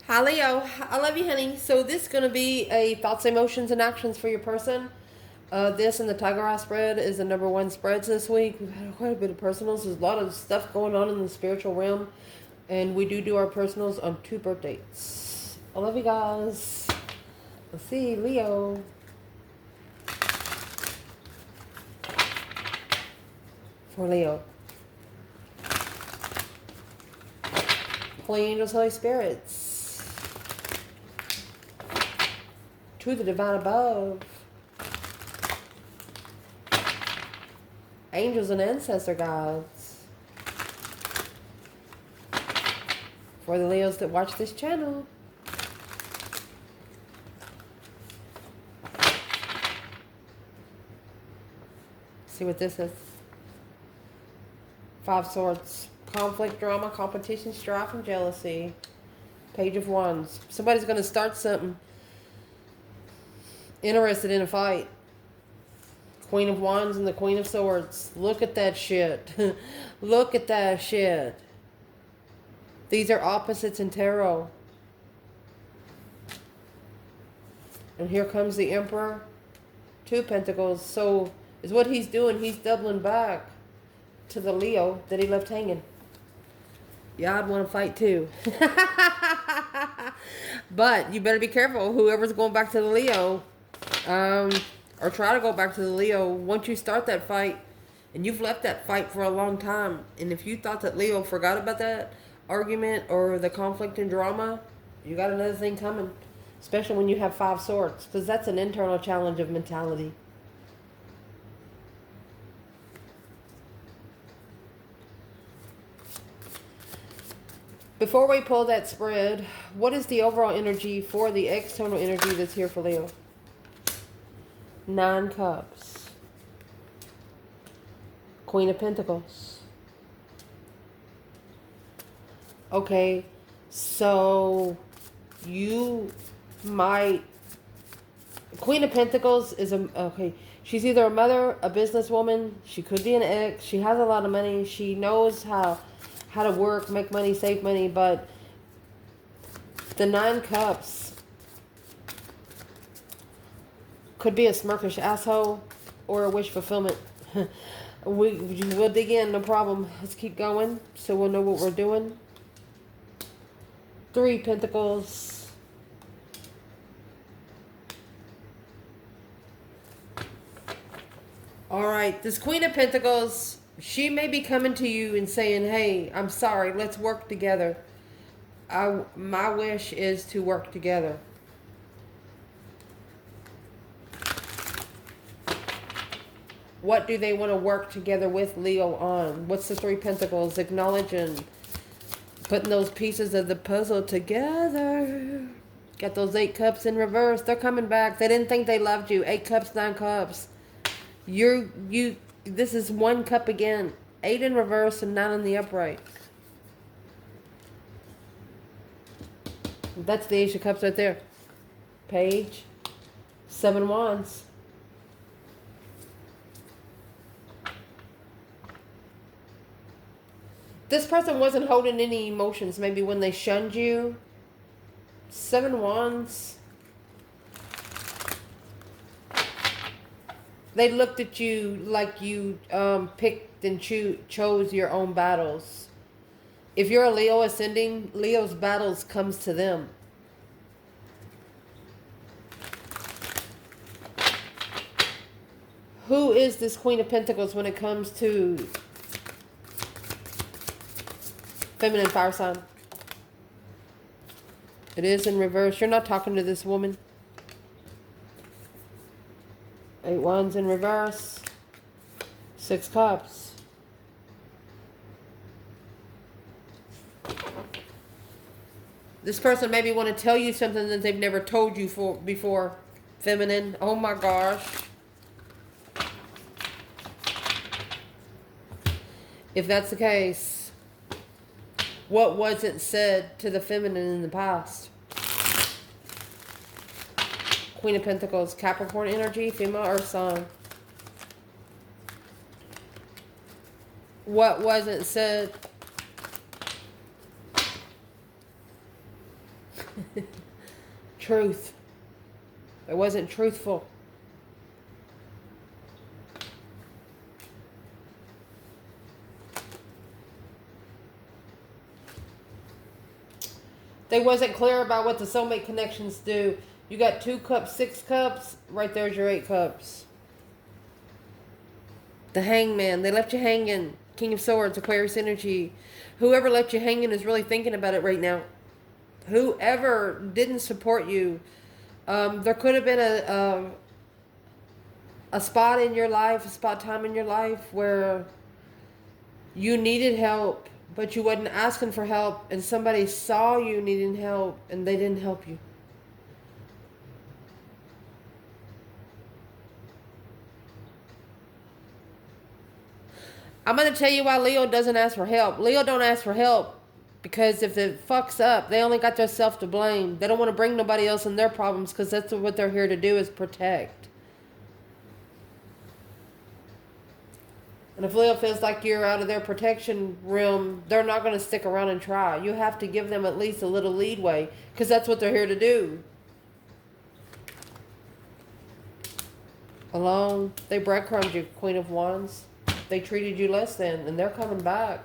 Hi Leo, I love you, honey. So this is going to be a thoughts, emotions, and actions for your person. This and the Tiger Eye spread is the number one spreads this week. We've had quite a bit of personals. There's a lot of stuff going on in the spiritual realm, and we do our personals on 2 birthdays. I love you guys. Let's see, Leo. For Leo. Holy angels, Holy spirits. To the divine above. Angels and ancestor gods. For the Leos that watch this channel. See what this is. 5 swords. Conflict, drama, competition, strife, and jealousy. Page of Wands. Somebody's going to start something. Interested in a fight. Queen of Wands and the Queen of Swords. Look at that shit. Look at that shit. These are opposites in tarot. And here comes the Emperor. 2 Pentacles. So is what he's doing. He's doubling back to the Leo that he left hanging. Yeah, I'd want to fight too. But you better be careful. Whoever's going back to the Leo, or try to go back to the Leo, once you start that fight, and you've left that fight for a long time, and if you thought that Leo forgot about that argument or the conflict and drama, you got another thing coming. Especially when you have 5 swords, because that's an internal challenge of mentality. Before we pull that spread, what is the overall energy for the external energy that's here for Leo? 9 cups. Queen of Pentacles. Okay, so you might... Queen of Pentacles is okay. She's either a mother, a businesswoman. She could be an ex. She has a lot of money. She knows how to work, make money, save money. But the 9 cups could be a smirkish asshole or a wish fulfillment. We'll dig in, no problem. Let's keep going so we'll know what we're doing. 3 Pentacles. All right, this Queen of Pentacles, she may be coming to you and saying, hey, I'm sorry, let's work together. My wish is to work together. What do they want to work together with Leo on? What's the 3 Pentacles? Acknowledging, putting those pieces of the puzzle together. Got those 8 cups in reverse. They're coming back. They didn't think they loved you. 8 cups, 9 cups. This is 1 cup again. 8 in reverse and 9 in the upright. That's the Ace of Cups right there. Page. 7 Wands. This person wasn't holding any emotions. Maybe when they shunned you. 7 Wands. They looked at you like you picked and chose your own battles. If you're a Leo ascending, Leo's battles comes to them. Who is this Queen of Pentacles when it comes to feminine fire sign? It is in reverse. You're not talking to this woman. 8 Wands in reverse. 6 Cups. This person maybe want to tell you something that they've never told you before. Feminine. Oh my gosh. If that's the case, what wasn't said to the feminine in the past? Queen of Pentacles, Capricorn energy, female earth sign. What wasn't said? Truth. It wasn't truthful. They wasn't clear about what the soulmate connections do. You got 2 cups, 6 cups. Right there's your 8 cups. The Hangman. They left you hanging. King of Swords, Aquarius energy. Whoever left you hanging is really thinking about it right now. Whoever didn't support you. There could have been a spot in your life, a spot time in your life where you needed help, but you wasn't asking for help, and somebody saw you needing help, and they didn't help you. I'm going to tell you why Leo doesn't ask for help. Leo don't ask for help because if it fucks up, they only got themselves to blame. They don't want to bring nobody else in their problems because that's what they're here to do, is protect. And if Leo feels like you're out of their protection realm, they're not going to stick around and try. You have to give them at least a little leadway because that's what they're here to do. Alone, they breadcrumbed you, Queen of Wands. They treated you less than, and they're coming back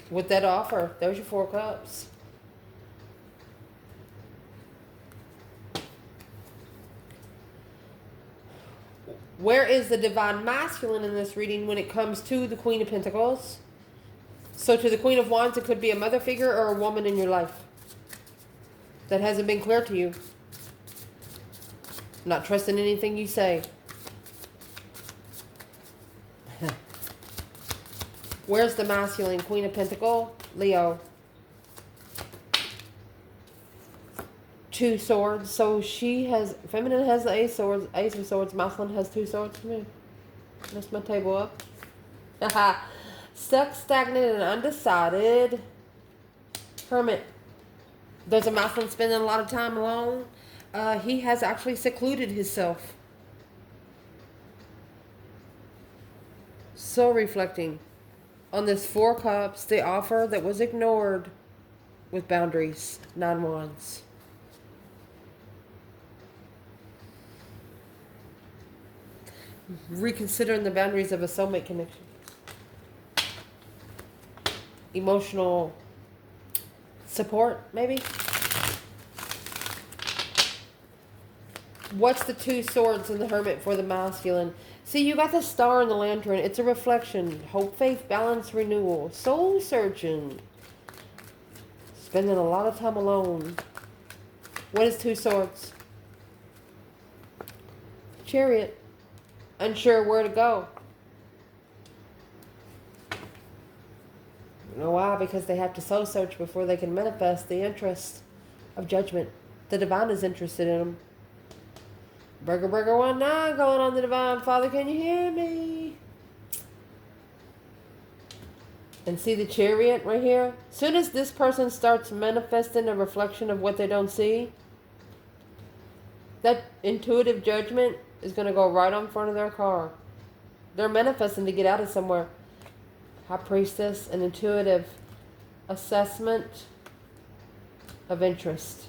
with that offer. There's your 4 cups. Where is the divine masculine in this reading when it comes to the Queen of Pentacles? So to the Queen of Wands, it could be a mother figure or a woman in your life that hasn't been clear to you. Not trusting anything you say. Where's the masculine? Queen of Pentacles, Leo. 2 swords. So she has, feminine has the Ace of Swords. Masculine has 2 swords for me. That's my table up. Stuck, stagnant, and undecided. Hermit. There's a masculine spending a lot of time alone. He has actually secluded himself. So reflecting on this 4 cups, the offer that was ignored with boundaries. 9 wands. Reconsidering the boundaries of a soulmate connection. Emotional support, maybe. What's the 2 swords in the Hermit for the masculine? See, you got the Star and the Lantern. It's a reflection. Hope, faith, balance, renewal. Soul searching. Spending a lot of time alone. What is 2 swords? Chariot. Unsure where to go. You know why? Because they have to soul search before they can manifest the interest of judgment. The divine is interested in them. Burger 19 going on the divine. Father, can you hear me? And see the Chariot right here? As soon as this person starts manifesting a reflection of what they don't see, that intuitive judgment is going to go right on front of their car. They're manifesting to get out of somewhere. High Priestess, an intuitive assessment of interest.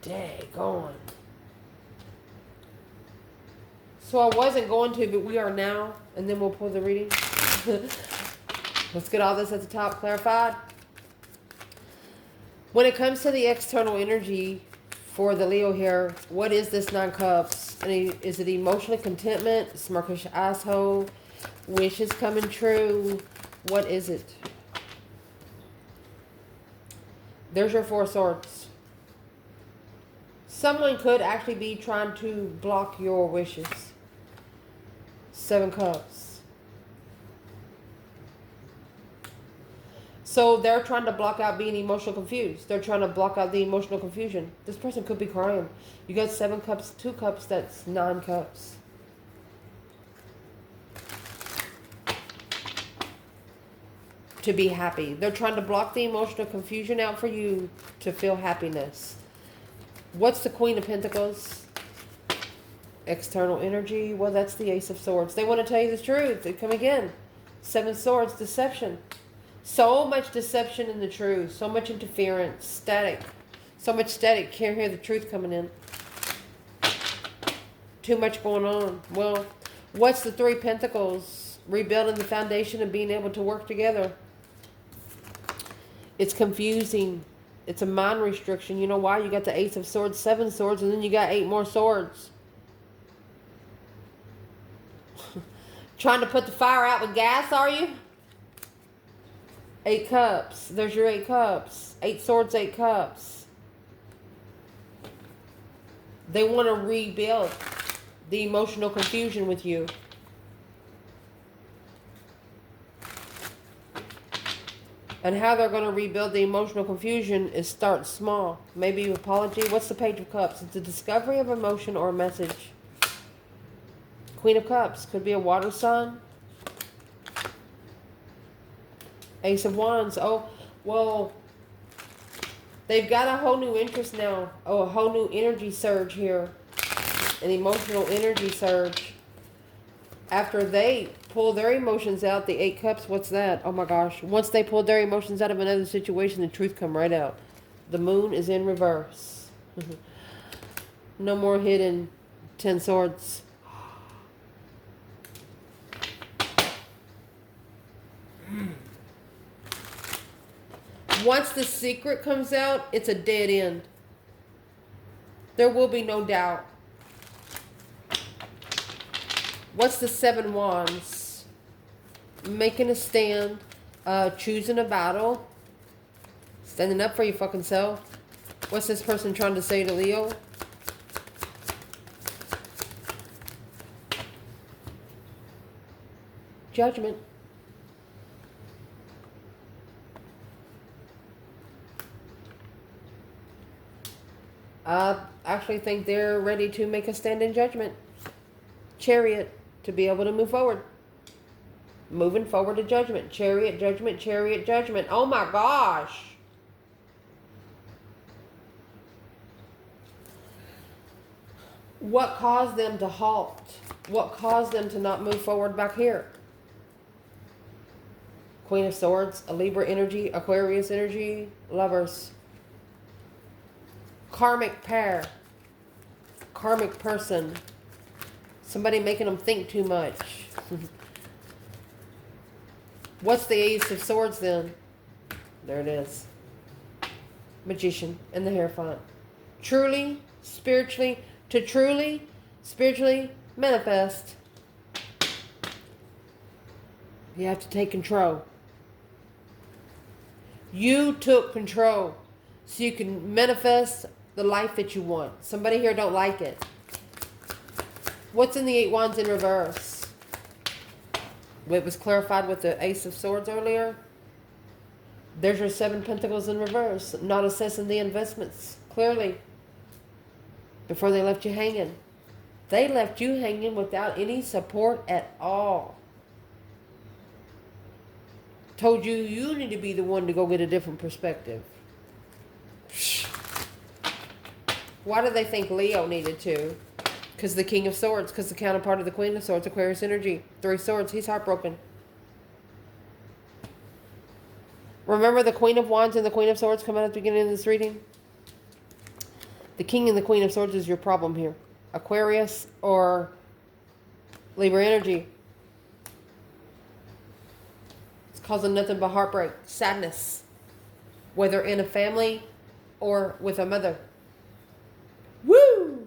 Daggone. So I wasn't going to, but we are now. And then we'll pull the reading. Let's get all this at the top clarified. When it comes to the external energy for the Leo here, what is this 9 cups? Is it emotional contentment, smirkish asshole, wishes coming true? What is it? There's your 4 swords. Someone could actually be trying to block your wishes. 7 cups. So they're trying to block out being emotional confused. They're trying to block out the emotional confusion. This person could be crying. You got 7 cups, 2 cups, that's 9 cups. To be happy. They're trying to block the emotional confusion out for you to feel happiness. What's the Queen of Pentacles? External energy. Well, that's the Ace of Swords. They want to tell you the truth. They come again. 7 swords, deception. So much deception in the truth. So much interference. Static. So much static. Can't hear the truth coming in. Too much going on. Well, what's the Three Pentacles? Rebuilding the foundation and being able to work together. It's confusing. It's a mind restriction. You know why? You got the Ace of Swords, 7 swords, and then you got 8 more swords. Trying to put the fire out with gas, are you? 8 cups. There's your 8 cups. 8 swords, 8 cups. They want to rebuild the emotional confusion with you. And how they're going to rebuild the emotional confusion is start small. Maybe apology. What's the Page of Cups? It's a discovery of emotion or a message. Queen of Cups. Could be a water sign. Ace of Wands. Oh, well, they've got a whole new interest now. Oh, a whole new energy surge here. An emotional energy surge. After they pull their emotions out, the 8 cups, what's that? Oh my gosh. Once they pull their emotions out of another situation, the truth come right out. The moon is in reverse. No more hidden 10 swords. Once the secret comes out, it's a dead end. There will be no doubt. What's the 7 wands? Making a stand, choosing a battle, standing up for your fucking self. What's this person trying to say to Leo? Judgment. I actually think they're ready to make a stand in judgment. Chariot, to be able to move forward. Moving forward to judgment. Chariot, judgment, chariot, judgment. Oh my gosh. What caused them to halt? What caused them to not move forward back here? Queen of Swords, a Libra energy, Aquarius energy, Lovers. Karmic pair. Karmic person. Somebody making them think too much. What's the Ace of Swords then? There it is. Magician and the Hierophant. Truly, spiritually, to truly, spiritually manifest. You have to take control. You took control so you can manifest the life that you want. Somebody here don't like it. What's in the 8 wands in reverse? It was clarified with the Ace of Swords earlier. There's your 7 pentacles in reverse. Not assessing the investments clearly before they left you hanging. They left you hanging without any support at all. Told you you need to be the one to go get a different perspective. Why do they think Leo needed to? Because the King of Swords, because the counterpart of the Queen of Swords, Aquarius energy. 3 swords, he's heartbroken. Remember the Queen of Wands and the Queen of Swords come out at the beginning of this reading? The King and the Queen of Swords is your problem here. Aquarius or Libra energy. It's causing nothing but heartbreak, sadness. Whether in a family or with a mother. Woo!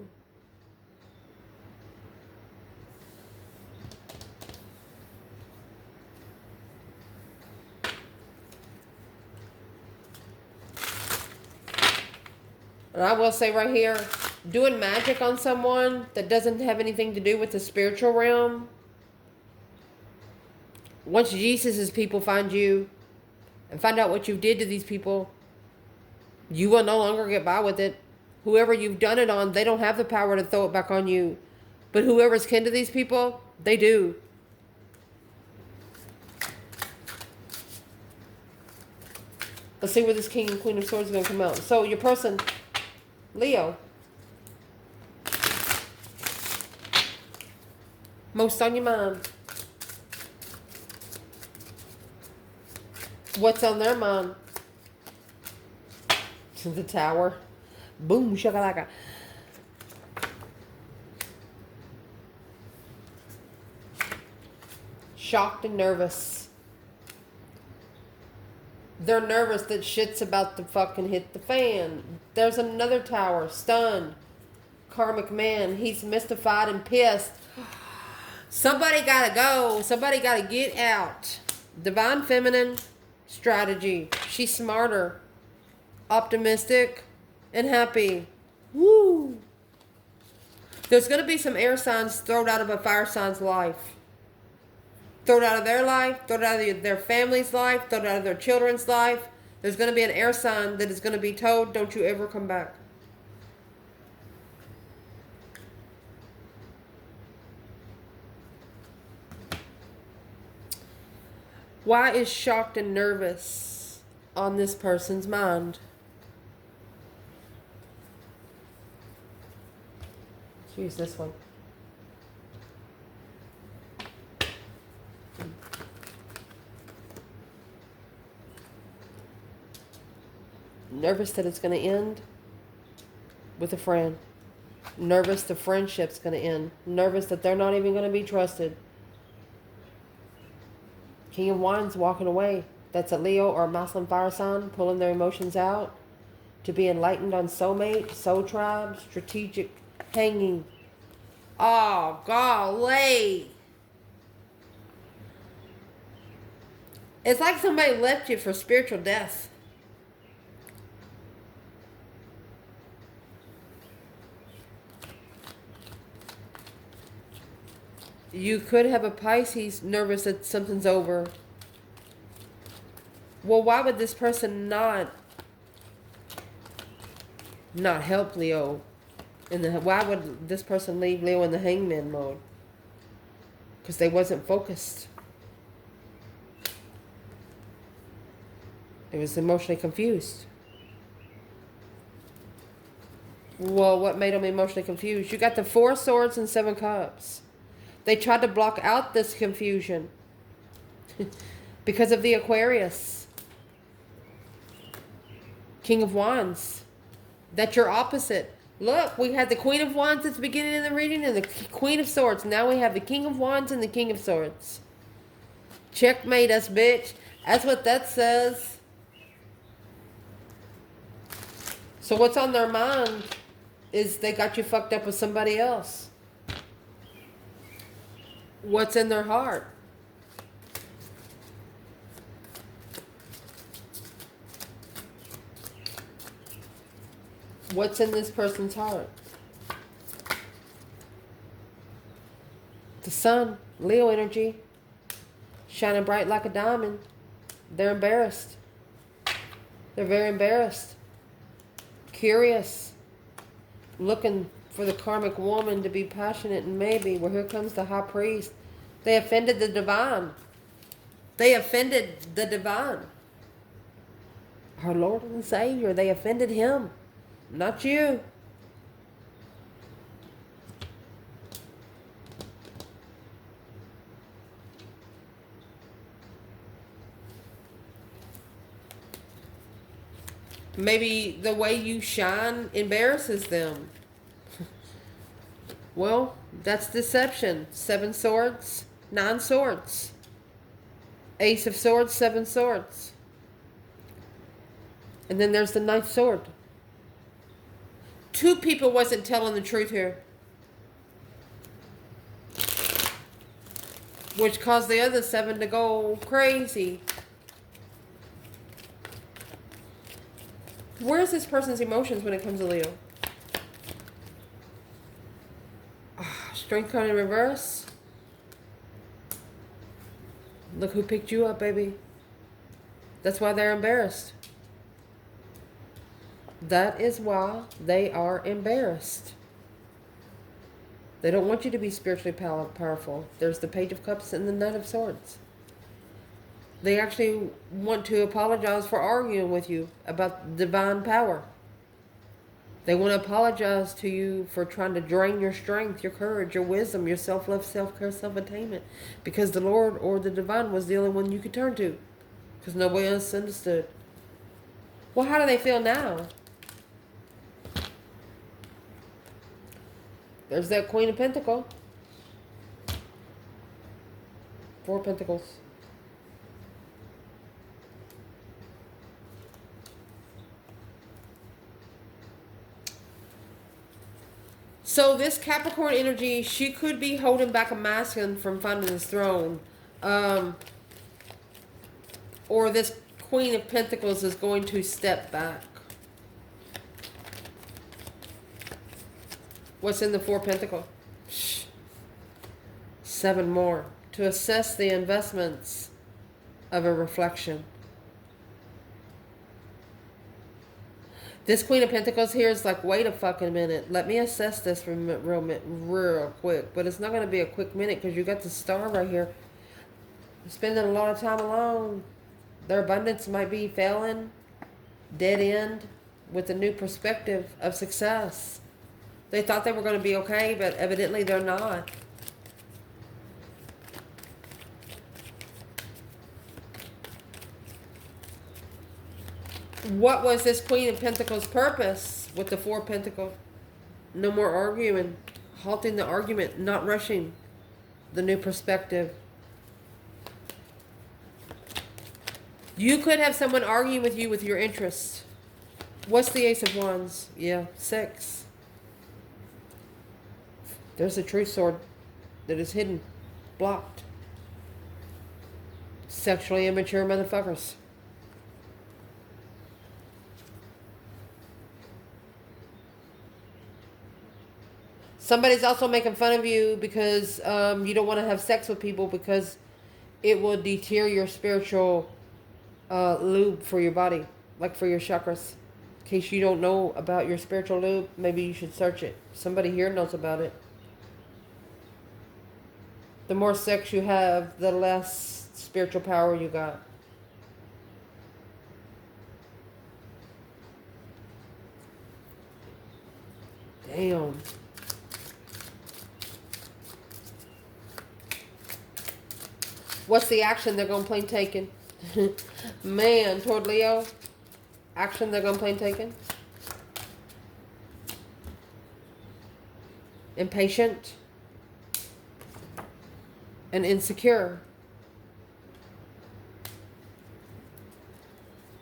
And I will say right here, doing magic on someone that doesn't have anything to do with the spiritual realm. Once Jesus' people find you and find out what you did to these people, you will no longer get by with it. Whoever you've done it on, they don't have the power to throw it back on you. But whoever's kin to these people, they do. Let's see where this King and Queen of Swords is going to come out. So your person, Leo. Most on your mind. What's on their mind? The Tower. Boom, shakalaka. Shocked and nervous. They're nervous that shit's about to fucking hit the fan. There's another Tower. Stunned. Karmic man. He's mystified and pissed. Somebody gotta go. Somebody gotta get out. Divine feminine strategy. She's smarter, optimistic, and happy. Woo! There's gonna be some air signs thrown out of a fire sign's life. Thrown out of their life, thrown out of their family's life, thrown out of their children's life. There's gonna be an air sign that is gonna be told, don't you ever come back. Why is shocked and nervous on this person's mind? Let's use this one. Nervous that it's going to end with a friend. Nervous the friendship's going to end. Nervous that they're not even going to be trusted. King of Wands walking away. That's a Leo or a Muslim fire sign, pulling their emotions out. To be enlightened on soulmate, soul tribe, strategic hanging. Oh, golly. It's like somebody left you for spiritual death. You could have a Pisces nervous that something's over. Well, why would this person not help Leo? Why would this person leave Leo in the hangman mode? Because they wasn't focused. It was emotionally confused. Well, what made them emotionally confused? You got the 4 of Swords and 7 of Cups. They tried to block out this confusion because of the Aquarius. King of Wands. That's your opposite. Look, we had the Queen of Wands at the beginning of the reading and the Queen of Swords. Now we have the King of Wands and the King of Swords. Checkmate us, bitch. That's what that says. So what's on their mind is they got you fucked up with somebody else. What's in their heart? What's in this person's heart? The sun, Leo energy, shining bright like a diamond. They're embarrassed. They're very embarrassed. Curious. Looking for the karmic woman to be passionate and maybe. Well, here comes the high priest. They offended the divine. They offended the divine. Our Lord and Savior. They offended him. Not you. Maybe the way you shine embarrasses them. Well, that's deception. 7 swords, 9 swords. Ace of Swords, 7 swords. And then there's the 9th sword. 2 people wasn't telling the truth here. Which caused the other 7 to go crazy. Where's this person's emotions when it comes to Leo? Strength card in reverse. Look who picked you up, baby. That's why they're embarrassed. That is why they are embarrassed. They don't want you to be spiritually powerful. There's the Page of Cups and the Knight of Swords. They actually want to apologize for arguing with you about divine power. They want to apologize to you for trying to drain your strength, your courage, your wisdom, your self-love, self-care, self-attainment. Because the Lord or the divine was the only one you could turn to. Because nobody else understood. Well, how do they feel now? There's that Queen of Pentacles. 4 Pentacles. So this Capricorn energy, she could be holding back a masculine from finding his throne. Or this Queen of Pentacles is going to step back. What's in the 4 Pentacles? 7 more. To assess the investments of a reflection. This Queen of Pentacles here is like, wait a fucking minute. Let me assess this real quick. But it's not going to be a quick minute because you got the Star right here. You're spending a lot of time alone. Their abundance might be failing. Dead end. With a new perspective of success. They thought they were going to be okay, but evidently they're not. What was this Queen of Pentacles' purpose with the 4 Pentacles? No more arguing. Halting the argument. Not rushing the new perspective. You could have someone arguing with you with your interests. What's the Ace of Wands? Yeah, 6. There's a true sword that is hidden. Blocked. Sexually immature motherfuckers. Somebody's also making fun of you because you don't want to have sex with people because it will deter your spiritual lube for your body, like for your chakras. In case you don't know about your spiritual lube, maybe you should search it. Somebody here knows about it. The more sex you have, the less spiritual power you got. Damn. What's the action they're going to plan taking? Man, toward Leo. Action they're going to plan taking. Impatient. And insecure.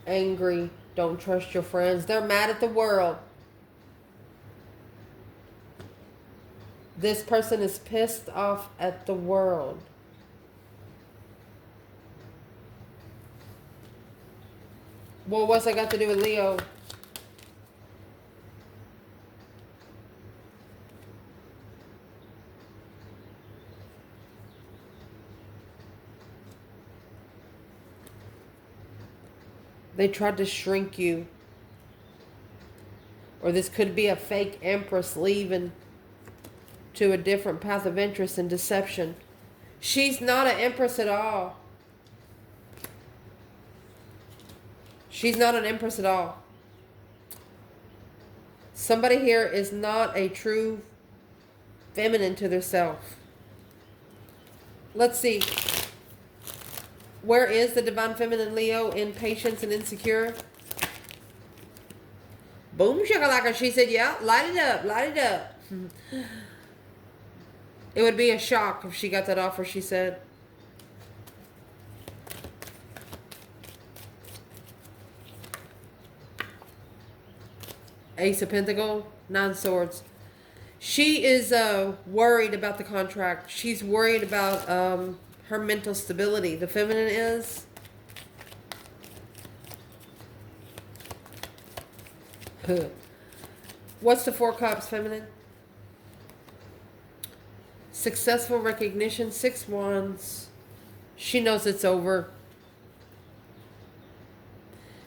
Angry. Don't trust your friends. They're mad at the world. This person is pissed off at the world. Well, what's that got to do with Leo? They tried to shrink you. Or this could be a fake empress leaving to a different path of interest and deception. She's not an empress at all. She's not an empress at all. Somebody here is not a true feminine to their self. Let's see. Where is the divine feminine Leo in patience and insecure? Boom shakalaka. She said, yeah, light it up, light it up. It would be a shock if she got that offer, she said. Ace of Pentacles, 9 Swords. She is worried about the contract. She's worried about her mental stability. The feminine is. What's the 4 Cups, feminine? Successful recognition, 6 Wands. She knows it's over.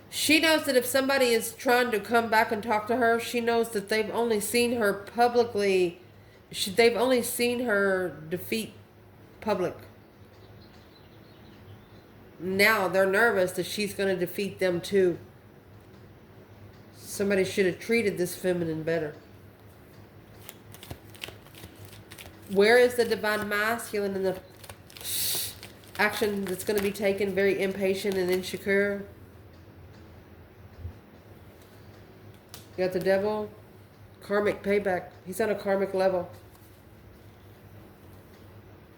She knows that if somebody is trying to come back and talk to her, she knows that they've only seen her publicly. They've only seen her defeat public. Now they're nervous that she's going to defeat them too. Somebody should have treated this feminine better. Where is the divine masculine in the... action that's going to be taken, very impatient and insecure. You got the devil, karmic payback. He's on a karmic level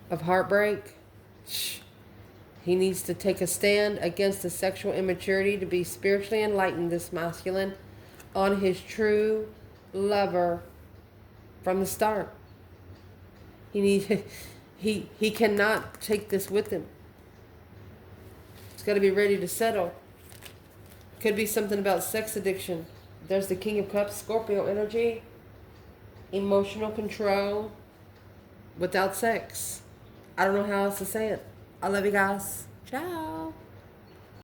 of heartbreak. He needs to take a stand against the sexual immaturity to be spiritually enlightened, this masculine, on his true lover from the start. He cannot take this with him. He's got to be ready to settle. Could be something about sex addiction. There's the King of Cups, Scorpio energy. Emotional control without sex. I don't know how else to say it. I love you guys. Ciao.